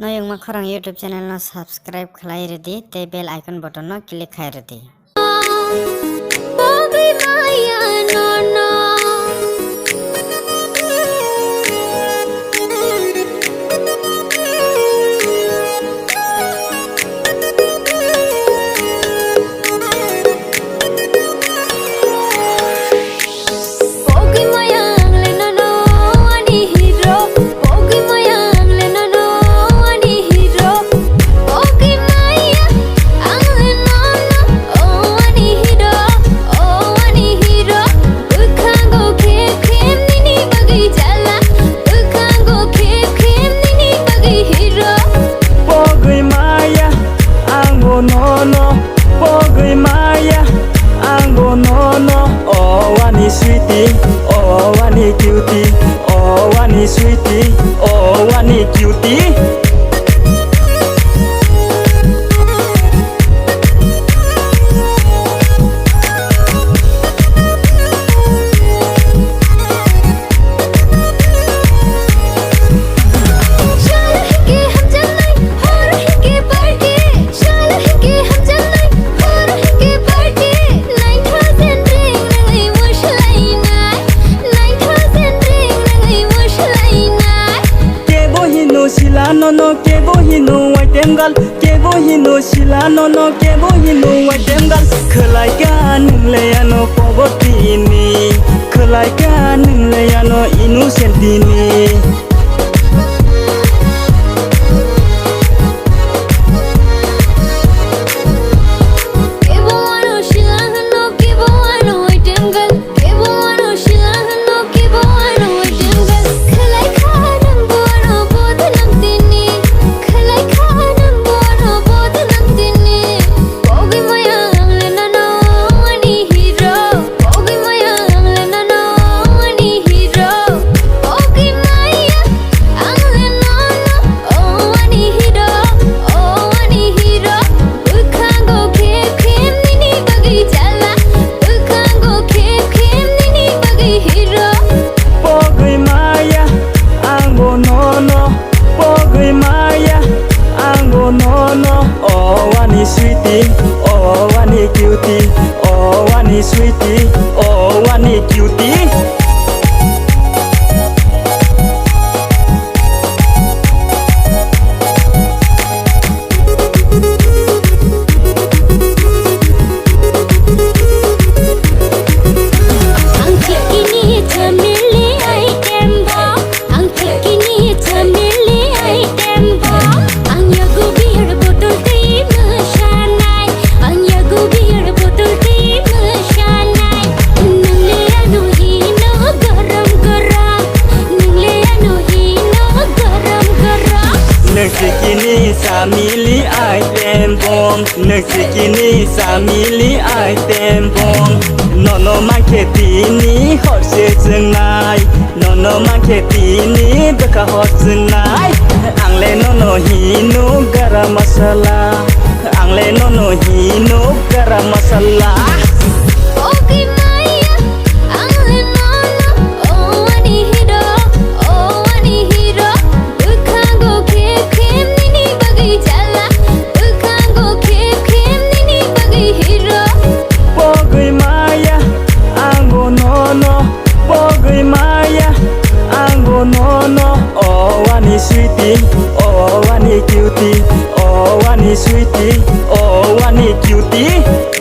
Nayungma Khorang YouTube channel no subscribe khlai redi te bell icon button no click khai redi. Sweetie, oh one cutie, oh one sweetie, oh one cutie. No kebo hinu waitengal kebo hinu sila no kebo hinu waitengal khlai ka nungle ano pogotini khlai ka nungle ano innocentini Sweetie, oh one cutie, oh one sweetie, oh one cutie. Nagsikini samili item bomb Nagsikini samili item bomb Nono maketini hot sengai Nono maketini beka hot sengai Angle nono hino garam masala Angle nono hino garam masala. Oh one sweetie, oh one cutie, oh one sweetie, oh one cutie.